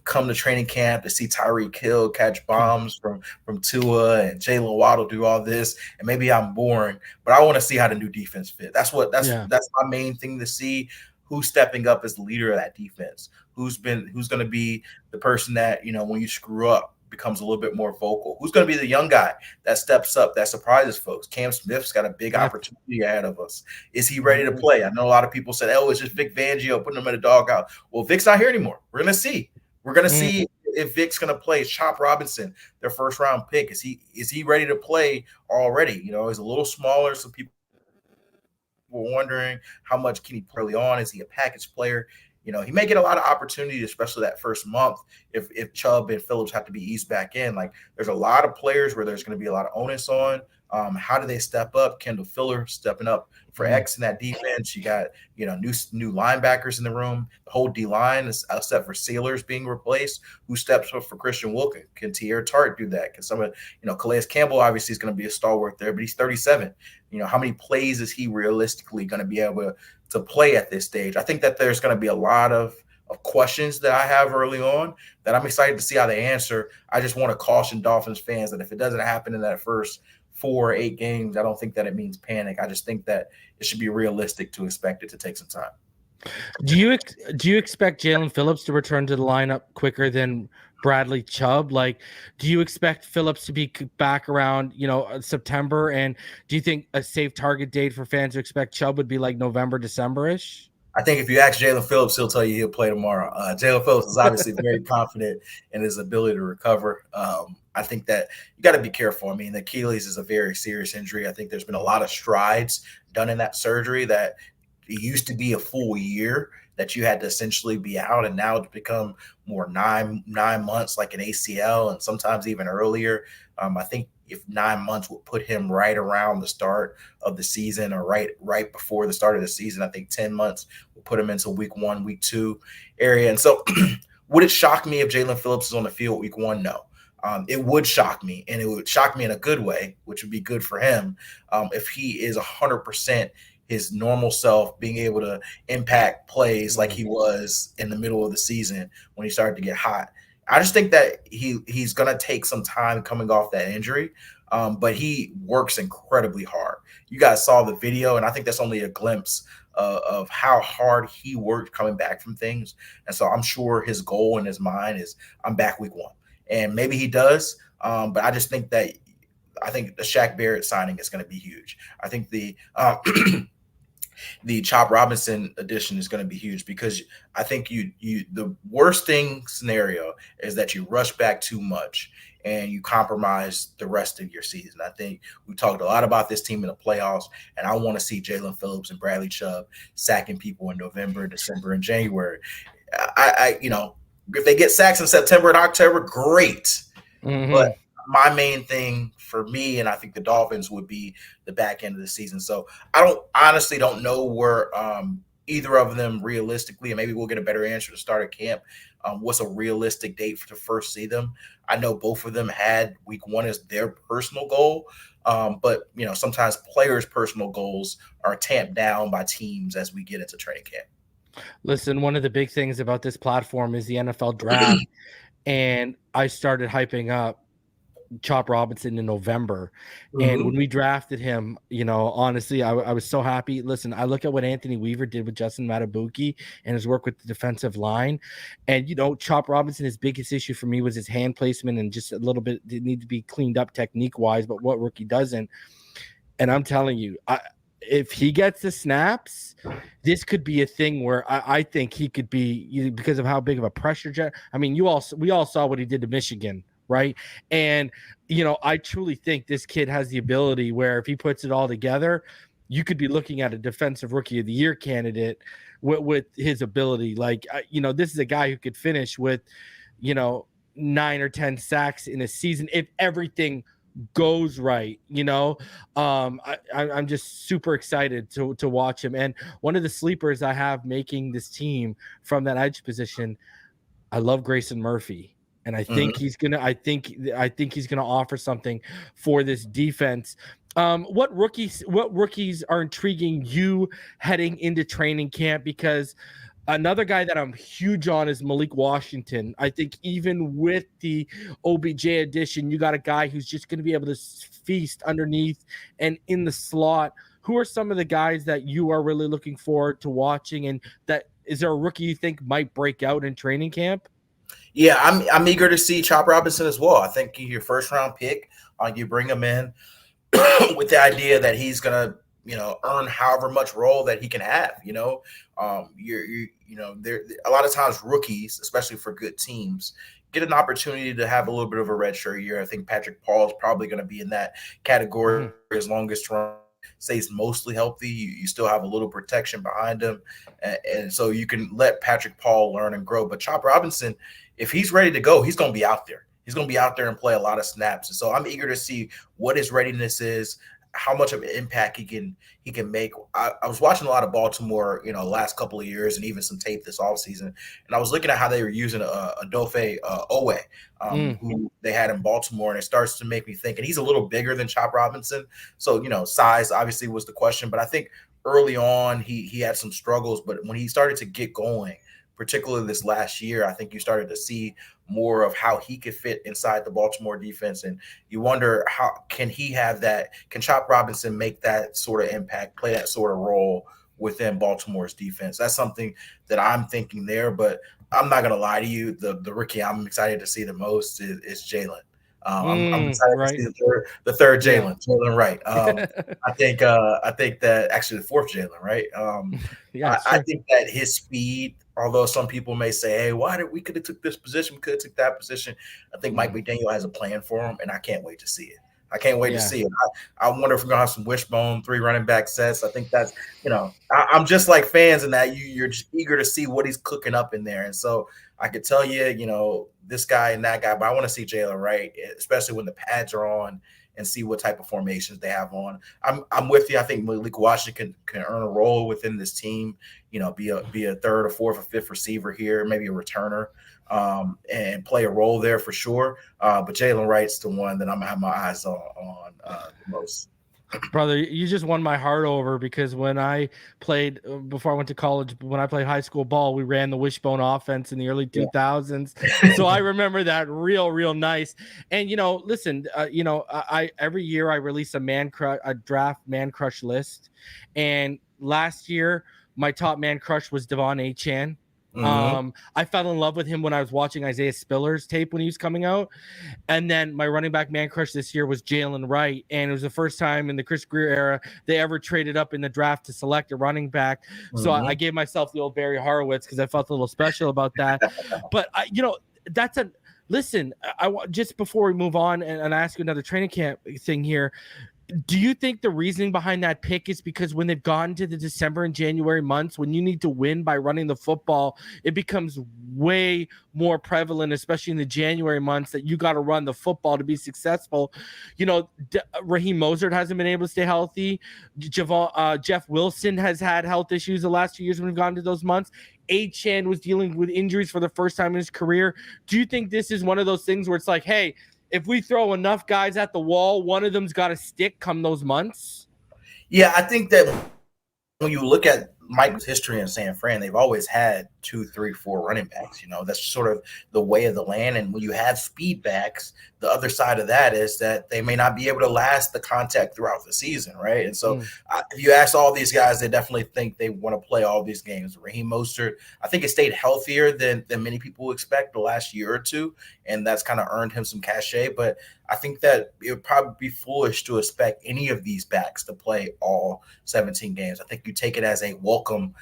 come to training camp to see Tyreek Hill catch bombs from Tua and Jalen Waddle do all this, and maybe I'm boring, but I want to see how the new defense fit. That's my main thing to see. Who's stepping up as the leader of that defense? Who's going to be the person that, when you screw up, becomes a little bit more vocal? Who's going to be the young guy that steps up, that surprises folks? Cam Smith's got a big opportunity ahead of us. Is he ready to play? I know a lot of people said, oh, it's just Vic Fangio putting him in a doghouse. Well, Vic's not here anymore. We're going to see. We're going to see if Vic's going to play. Chop Robinson, their first round pick. Is he ready to play already? He's a little smaller, so people were wondering how much can he play early on. Is he a package player? He may get a lot of opportunity, especially that first month, if Chubb and Phillips have to be eased back in. Like, there's a lot of players where there's going to be a lot of onus on. How do they step up? Kendall Fuller stepping up for X in that defense. You got, new linebackers in the room. The whole D-line is, except for Sealers being replaced. Who steps up for Christian Wilkins? Can Tier Tart do that? Can some of, Calais Campbell obviously is going to be a stalwart there, but he's 37. How many plays is he realistically going to be able to play at this stage? I think that there's going to be a lot of questions that I have early on that I'm excited to see how they answer. I just want to caution Dolphins fans that if it doesn't happen in that first 4 or 8 games, I don't think that it means panic. I just think that it should be realistic to expect it to take some time. Do you expect Jaelan Phillips to return to the lineup quicker than Bradley Chubb? Like, do you expect Phillips to be back around, September? And do you think a safe target date for fans to expect Chubb would be like November, December-ish? I think if you ask Jaelan Phillips, he'll tell you he'll play tomorrow. Jaelan Phillips is obviously very confident in his ability to recover. I think that you got to be careful. I mean, the Achilles is a very serious injury. I think there's been a lot of strides done in that surgery that it used to be a full year that you had to essentially be out, and now it's become more nine months, like an ACL, and sometimes even earlier. I think if 9 months would put him right around the start of the season, or right before the start of the season. I think 10 months will put him into week 1, week 2 area. And so would it shock me if Jaelan Phillips is on the field week 1? No. It would shock me, and it would shock me in a good way, which would be good for him, if he is 100% his normal self, being able to impact plays like he was in the middle of the season when he started to get hot. I just think that he's going to take some time coming off that injury, but he works incredibly hard. you guys saw the video, and I think that's only a glimpse of how hard he worked coming back from things. And so I'm sure his goal in his mind is I'm back week 1, and maybe he does. But I just think that I think the Shaq Barrett signing is going to be huge. I think the Chop Robinson addition is going to be huge because I think the worst thing scenario is that you rush back too much and you compromise the rest of your season. I think we talked a lot about this team in the playoffs, and I want to see Jaelan Phillips and Bradley Chubb sacking people in November, December, and January. If they get sacks in September and October, great. Mm-hmm. But my main thing for me, and I think the Dolphins, would be the back end of the season. So I honestly don't know where either of them realistically, and maybe we'll get a better answer to start at camp. What's a realistic date to first see them? I know both of them had week 1 as their personal goal, but sometimes players' personal goals are tamped down by teams as we get into training camp. Listen, one of the big things about this platform is the NFL draft, and I started hyping up Chop Robinson in November. And when we drafted him, honestly, I was so happy. Listen, I look at what Anthony Weaver did with Justin Matabuki and his work with the defensive line. And, Chop Robinson, his biggest issue for me was his hand placement and just a little bit need to be cleaned up technique wise, but what rookie doesn't. And I'm telling you, if he gets the snaps, this could be a thing where I think he could be, because of how big of a pressure. I mean, we all saw what he did to Michigan. Right. And, I truly think this kid has the ability where if he puts it all together, you could be looking at a defensive rookie of the year candidate with his ability. Like, this is a guy who could finish with, 9 or 10 sacks in a season if everything goes right. I'm just super excited to watch him. And one of the sleepers I have making this team from that edge position, I love Grayson Murphy. And I think he's gonna offer something for this defense. What rookies are intriguing you heading into training camp? Because another guy that I'm huge on is Malik Washington. I think even with the OBJ addition, you got a guy who's just going to be able to feast underneath and in the slot. Who are some of the guys that you are really looking forward to watching? And is there a rookie you think might break out in training camp? Yeah, I'm eager to see Chop Robinson as well. I think your first round pick, you bring him in with the idea that he's gonna, earn however much role that he can have. There a lot of times rookies, especially for good teams, get an opportunity to have a little bit of a redshirt year. I think Patrick Paul is probably going to be in that category as long as Toronto stays mostly healthy. You still have a little protection behind him, and so you can let Patrick Paul learn and grow. But Chop Robinson, if he's ready to go, he's going to be out there. He's going to be out there and play a lot of snaps. And so I'm eager to see what his readiness is, how much of an impact he can make. I was watching a lot of Baltimore, last couple of years, and even some tape this offseason. And I was looking at how they were using Adofe Owe, who they had in Baltimore, and it starts to make me think. And he's a little bigger than Chop Robinson, so size obviously was the question. But I think early on he had some struggles, but when he started to get going, particularly this last year, I think you started to see more of how he could fit inside the Baltimore defense. And you wonder, how can he have that? Can Chop Robinson make that sort of impact, play that sort of role within Baltimore's defense? That's something that I'm thinking there. But I'm not going to lie to you. The rookie I'm excited to see the most is Jaelan. I'm excited to see the third Jaelan, Jaelan Wright. I think that actually the fourth Jaelan, right? I think that his speed, although some people may say, hey, we could have took this position, we could have took that position. I think Mike McDaniel has a plan for him, and I can't wait to see it. To see it. I wonder if we're gonna have some wishbone 3 running back sets. I think that's, I'm just like fans in that you're just eager to see what he's cooking up in there. And so I could tell you, this guy and that guy, but I want to see Jaelan Wright, especially when the pads are on, and see what type of formations they have on. I'm with you. I think Malik Washington can earn a role within this team, be a third or fourth or fifth receiver here, maybe a returner, and play a role there for sure. But Jaelan Wright's the one that I'm gonna have my eyes on the most. Brother, you just won my heart over, because when I played before I went to college, when I played high school ball, we ran the wishbone offense in the early 2000s. So I remember that real nice. And listen, I every year I release a draft man crush list, and last year my top man crush was Devon Chan. Mm-hmm. I fell in love with him when I was watching Isaiah Spiller's tape when he was coming out. And then my running back man crush this year was Jalen Wright. And it was the first time in the Chris Greer era they ever traded up in the draft to select a running back. So I gave myself the old Barry Horowitz because I felt a little special about that. But, that's a listen. Just before we move on and I ask you another training camp thing here. Do you think the reasoning behind that pick is because when they've gotten to the December and January months, when you need to win by running the football, it becomes way more prevalent, especially in the January months, that you got to run the football to be successful? Raheem Mostert hasn't been able to stay healthy. Jeff Wilson has had health issues the last 2 years when we've gotten to those months. Achane was dealing with injuries for the first time in his career. Do you think this is one of those things where it's like, hey, if we throw enough guys at the wall, one of them's got to stick come those months? Yeah, I think that when you look at Mike's history in San Fran, they've always had 2, 3, 4 running backs. That's sort of the way of the land. And when you have speed backs, the other side of that is that they may not be able to last the contact throughout the season, right? And so if you ask all these guys, they definitely think they want to play all these games. Raheem Mostert, I think, it stayed healthier than many people expect the last year or two, and that's kind of earned him some cachet. But I think that it would probably be foolish to expect any of these backs to play all 17 games. I think you take it as a welcome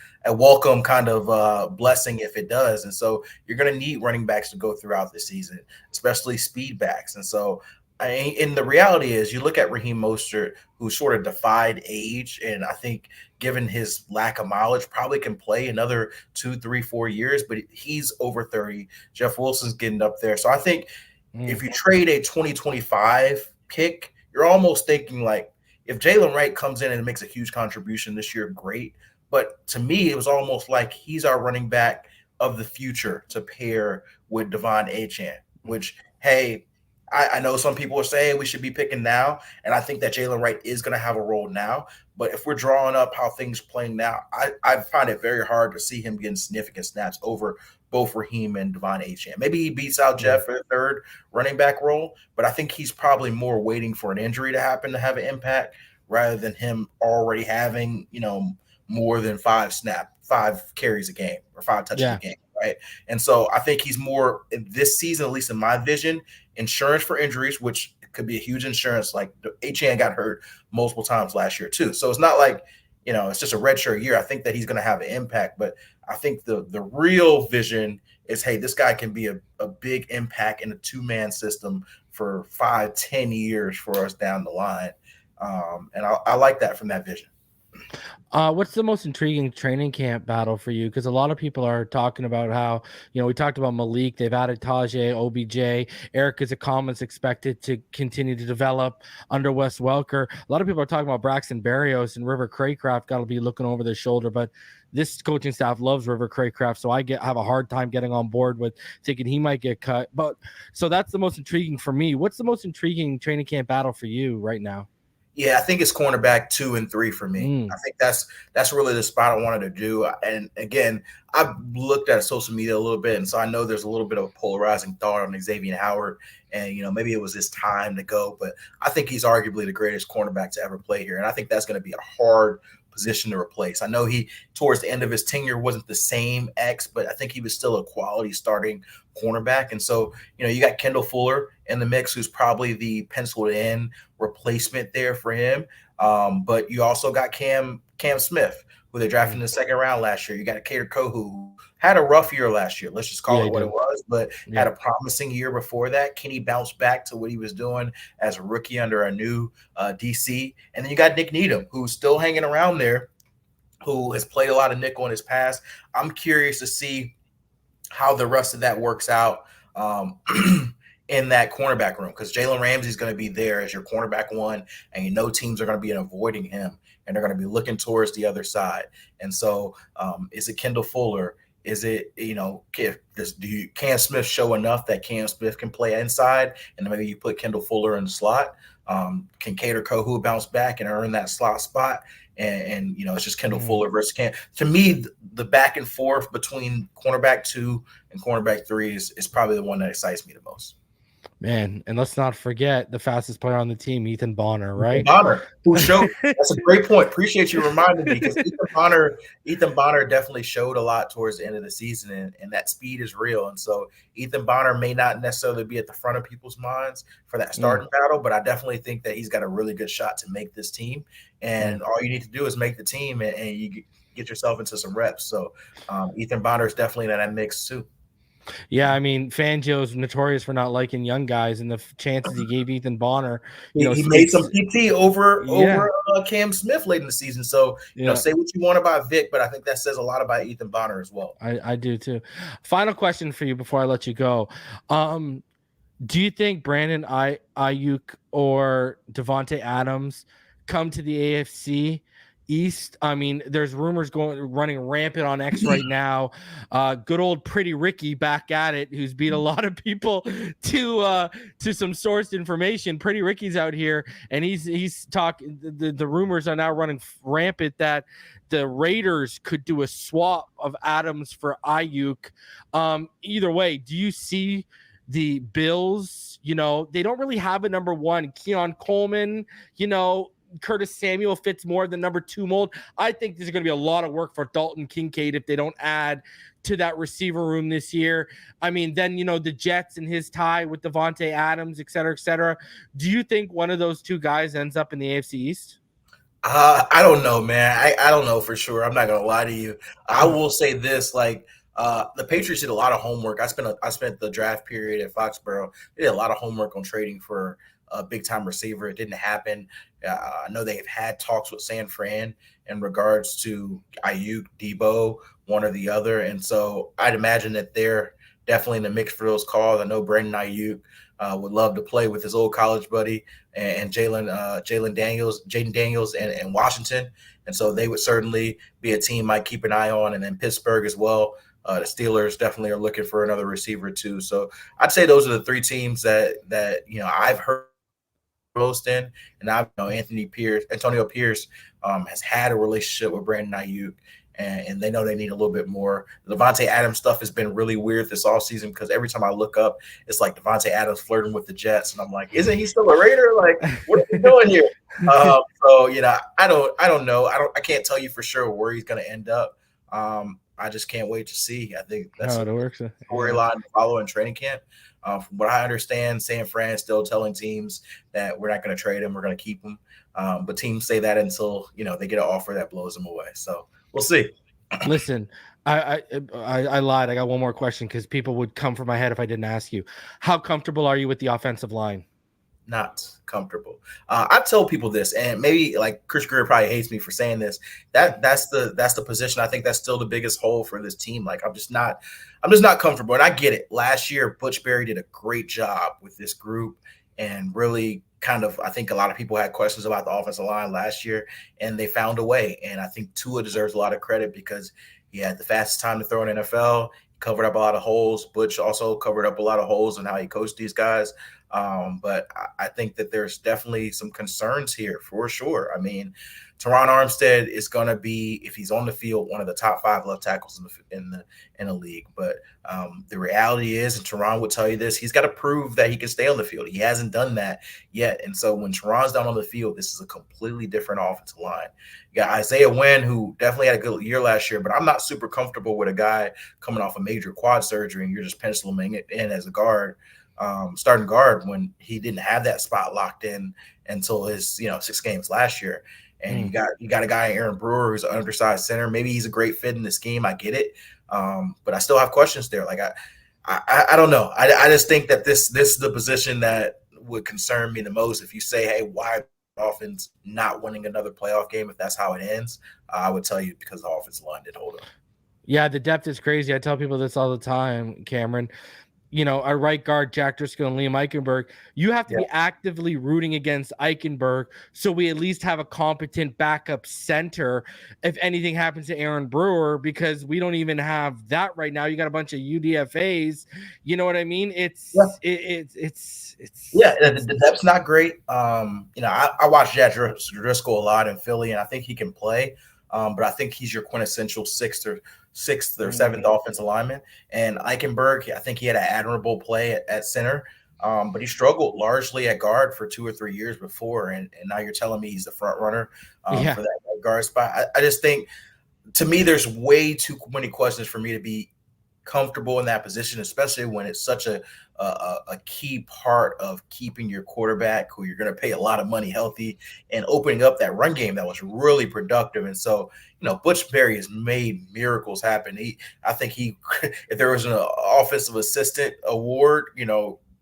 kind of blessing if it does. And so you're going to need running backs to go throughout the season, especially speed backs. And so and the reality is you look at Raheem Mostert, who sort of defied age, and I think given his lack of mileage, probably can play another 2, 3, 4 years, but he's over 30. Jeff Wilson's getting up there. So I think if you trade a 2025 pick, you're almost thinking like, if Jalen Wright comes in and makes a huge contribution this year, great. But to me, it was almost like he's our running back of the future to pair with Devon Achane, which, hey, I know some people are saying we should be picking now, and I think that Jalen Wright is going to have a role now. But if we're drawing up how things playing now, I find it very hard to see him getting significant snaps over both Raheem and Devon Achane. Maybe he beats out Jeff for the third running back role, but I think he's probably more waiting for an injury to happen to have an impact rather than him already having, more than 5 carries a game or 5 touches a game, right? And so I think he's more in this season, at least in my vision, insurance for injuries, which could be a huge insurance. Like Achane got hurt multiple times last year too. So it's not like, it's just a redshirt year. I think that he's going to have an impact, but I think the real vision is, hey, this guy can be a big impact in a 2-man system for 5, 10 years for us down the line. And I like that from that vision. What's the most intriguing training camp battle for you? Because a lot of people are talking about how, we talked about Malik, they've added Tajay, OBJ, Eric Ezekiel's expected to continue to develop under Wes Welker. A lot of people are talking about Braxton Berrios and River Craycraft got to be looking over their shoulder, but this coaching staff loves River Craycraft, so I have a hard time getting on board with thinking he might get cut. But so that's the most intriguing for me. What's the most intriguing training camp battle for you right now? Yeah, I think it's cornerback 2 and 3 for me. I think that's really the spot I wanted to do. And again, I've looked at social media a little bit, and so I know there's a little bit of a polarizing thought on Xavier Howard, and maybe it was his time to go. But I think he's arguably the greatest cornerback to ever play here, and I think that's going to be a hard position to replace. I know he, towards the end of his tenure, wasn't the same X, but I think he was still a quality starting cornerback. And so, you got Kendall Fuller in the mix, who's probably the penciled in replacement there for him. But you also got Cam Smith, who they drafted in the second round last year. You got Kader Kohu, who had a rough year last year. Let's just call it what it was, but had a promising year before that. Kenny bounced back to what he was doing as a rookie under a new DC. And then you got Nick Needham, who's still hanging around there, who has played a lot of nickel in his past. I'm curious to see how the rest of that works out in that cornerback room, because Jalen Ramsey's going to be there as your cornerback 1, and teams are going to be avoiding him, and they're going to be looking towards the other side. And so is it Kendall Fuller? Is it, do Cam Smith show enough that Cam Smith can play inside, and then maybe you put Kendall Fuller in the slot? Can Cater Kohu bounce back and earn that slot spot? And it's just Kendall Fuller versus Cam. To me, the back and forth between cornerback 2 and cornerback 3 is probably the one that excites me the most. Man, and let's not forget the fastest player on the team, Ethan Bonner, right? Bonner, who showed that's a great point. Appreciate you reminding me, because Ethan Bonner definitely showed a lot towards the end of the season, and that speed is real. And so Ethan Bonner may not necessarily be at the front of people's minds for that starting battle, but I definitely think that he's got a really good shot to make this team. And all you need to do is make the team, and you get yourself into some reps. So Ethan Bonner is definitely in that mix too. Yeah, I mean, Fangio's notorious for not liking young guys, and the chances he gave Ethan Bonner, he made some PT over Cam Smith late in the season. So say what you want about Vic, but I think that says a lot about Ethan Bonner as well. I do too. Final question for you before I let you go. Do you think Brandon Aiyuk or Davante Adams come to the AFC East? I mean, there's rumors running rampant on X right now. Good old Pretty Ricky back at it, who's beat a lot of people to some sourced information. Pretty Ricky's out here, and he's talking. The rumors are now running rampant that the Raiders could do a swap of Adams for Aiyuk. Either way, do you see the Bills? They don't really have a number one. Keon Coleman, Curtis Samuel fits more than number 2 mold. I think there's going to be a lot of work for Dalton Kincaid if they don't add to that receiver room this year. I mean, then, the Jets and his tie with Davante Adams, et cetera, et cetera. Do you think one of those 2 guys ends up in the AFC East? I don't know, man. I don't know for sure. I'm not going to lie to you. I will say this, the Patriots did a lot of homework. I spent the draft period at Foxborough. They did a lot of homework on trading for a big-time receiver. It didn't happen. I know they've had talks with San Fran in regards to Aiyuk, Debo, one or the other. And so I'd imagine that they're definitely in the mix for those calls. I know Brandon Aiyuk would love to play with his old college buddy and Jaden Daniels and Washington. And so they would certainly be a team I keep an eye on. And then Pittsburgh as well. The Steelers definitely are looking for another receiver too. So I'd say those are the 3 teams that I've heard most in, and I know Antonio Pierce has had a relationship with Brandon Aiyuk, and they know they need a little bit more. The Davante Adams stuff has been really weird this offseason, because every time I look up, it's like Davante Adams flirting with the Jets, and I'm like, isn't he still a Raider? Like, what are we doing here? So I don't know. I can't tell you for sure where he's going to end up. I just can't wait to see. I think that's a storyline to follow in training camp. From what I understand, San Fran is still telling teams that we're not going to trade him, we're going to keep him. But teams say that until they get an offer that blows them away. So we'll see. Listen, I lied. I got one more question, because people would come for my head if I didn't ask you. How comfortable are you with the offensive line? Not comfortable. I tell people this, and maybe Chris Greer probably hates me for saying this. That's the position. I think that's still the biggest hole for this team. I'm just not comfortable. And I get it. Last year, Butch Berry did a great job with this group, and really I think a lot of people had questions about the offensive line last year, and they found a way. And I think Tua deserves a lot of credit, because he had the fastest time to throw in NFL, covered up a lot of holes. Butch also covered up a lot of holes in how he coached these guys. But I think that there's definitely some concerns here for sure. I mean, Teron Armstead is going to be, if he's on the field, one of the top 5 left tackles in the league. But the reality is, and Teron would tell you this, he's got to prove that he can stay on the field. He hasn't done that yet. And so when Teron's down on the field, this is a completely different offensive line. You got Isaiah Wynn, who definitely had a good year last year, but I'm not super comfortable with a guy coming off a major quad surgery and you're just penciling it in as a guard. Starting guard, when he didn't have that spot locked in until his 6 games last year. And you got a guy, Aaron Brewer, who's an undersized center. Maybe he's a great fit in the scheme. I get it, but I still have questions there. I don't know. I just think that this is the position that would concern me the most. If you say, hey, why are the Dolphins not winning another playoff game if that's how it ends? I would tell you because the offensive line did hold up. Yeah, the depth is crazy. I tell people this all the time, Cameron. our right guard, Jack Driscoll and Liam Eichenberg, you have to be actively rooting against Eichenberg so we at least have a competent backup center if anything happens to Aaron Brewer, because we don't even have that right now. You got a bunch of UDFAs. You know what I mean? It's the depth's not great. I watch Jack Driscoll a lot in Philly, and I think he can play. But I think he's your quintessential sixth or seventh offensive lineman. And Eichenberg, I think he had an admirable play at center, but he struggled largely at guard for 2 or 3 years before. And now you're telling me he's the front runner for that guard spot. I just think, to me, there's way too many questions for me to be comfortable in that position, especially when it's such a key part of keeping your quarterback, who you're going to pay a lot of money, healthy, and opening up that run game that was really productive. And so, Butch Berry has made miracles happen. I think if there was an offensive assistant award,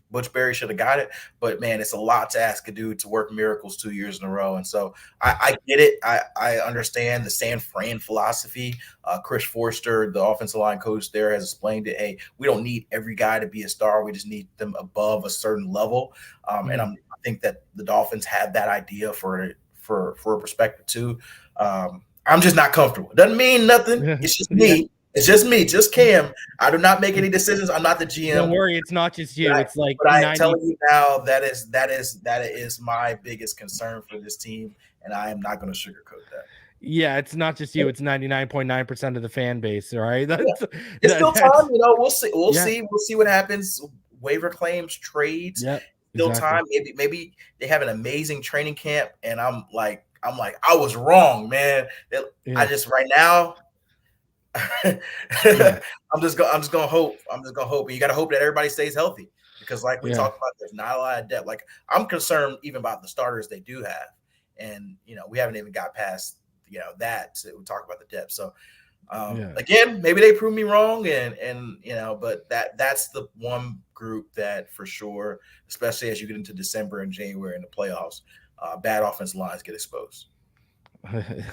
Butch Berry should have got it, but man, it's a lot to ask a dude to work miracles 2 years in a row. And so I get it. I understand the San Fran philosophy. Chris Forster, the offensive line coach there, has explained it. Hey, we don't need every guy to be a star. We just need them above a certain level. And I think that the Dolphins have that idea for a perspective too. I'm just not comfortable. Doesn't mean nothing. It's just me. It's just me, just Cam. I do not make any decisions. I'm not the GM. Don't worry, it's not just you. It's like, but I'm telling you now, that is my biggest concern for this team, and I am not going to sugarcoat that. Yeah, it's not just you. It's 99.9% of the fan base. All right, it's still time. We'll see. We'll see what happens. Waiver claims, trades. Yeah, still time. Maybe they have an amazing training camp, and I'm like, I was wrong, man. I just right now. I'm just gonna hope. And you got to hope that everybody stays healthy, because, like we talked about, there's not a lot of depth. Like, I'm concerned even about the starters they do have, and we haven't even got past that to talk about the depth. So again, maybe they prove me wrong, and but that's the one group that for sure, especially as you get into December and January in the playoffs, bad offensive lines get exposed.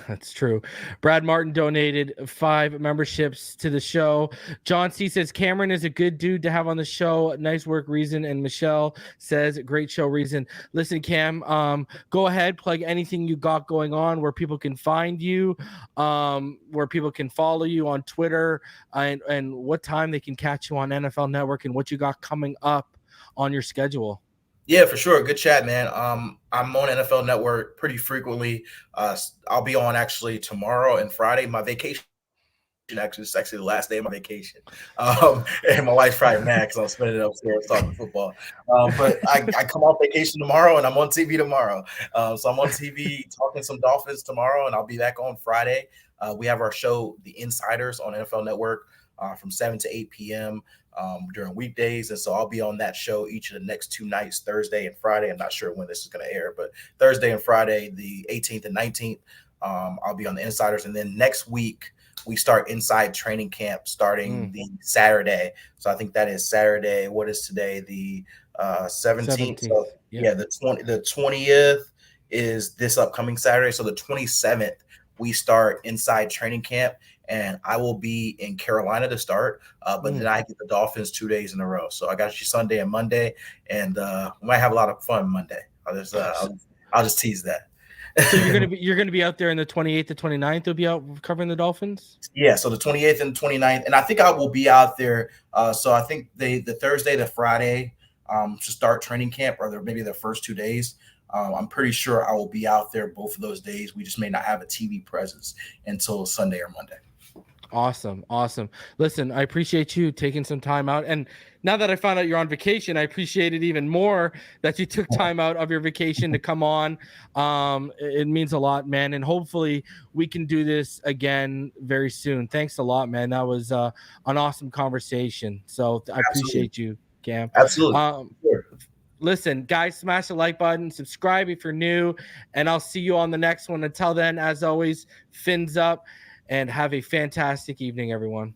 That's true. Brad Martin donated 5 memberships to the show. John C says Cameron is a good dude to have on the show. Nice work, Reason. And Michelle says great show, Reason. Listen, Cam, go ahead, plug anything you got going on, where people can find you, where people can follow you on Twitter, and what time they can catch you on NFL Network, and what you got coming up on your schedule. Yeah, for sure. Good chat, man. I'm on NFL Network pretty frequently. I'll be on actually tomorrow and Friday. My vacation, it's actually the last day of my vacation. And my wife's probably mad because I'm spending it upstairs talking football. But I come off vacation tomorrow, and I'm on TV tomorrow. So I'm on TV talking some Dolphins tomorrow, and I'll be back on Friday. We have our show, The Insiders, on NFL Network from 7 to 8 p.m. During weekdays. And so I'll be on that show each of the next 2 nights, Thursday and Friday. I'm not sure when this is going to air, but Thursday and Friday, the 18th and 19th, I'll be on the Insiders. And then next week, we start inside training camp starting the Saturday. So I think that is Saturday. What is today? The 17th. So the 20th is this upcoming Saturday. So the 27th, we start inside training camp. And I will be in Carolina to start, but then I get the Dolphins 2 days in a row. So I got you Sunday and Monday, and we might have a lot of fun Monday. I'll just tease that. So you're gonna be out there in the 28th to 29th. You'll be out covering the Dolphins. Yeah, so the 28th and 29th, and I think I will be out there. So I think the Thursday to Friday to start training camp, or maybe the first 2 days. I'm pretty sure I will be out there both of those days. We just may not have a TV presence until Sunday or Monday. Awesome. Listen, I appreciate you taking some time out. And now that I found out you're on vacation, I appreciate it even more that you took time out of your vacation to come on. It means a lot, man. And hopefully we can do this again very soon. Thanks a lot, man. That was an awesome conversation. So I appreciate you, Cam. Absolutely. Sure. Listen, guys, smash the like button, subscribe if you're new, and I'll see you on the next one. Until then, as always, fins up. And have a fantastic evening, everyone.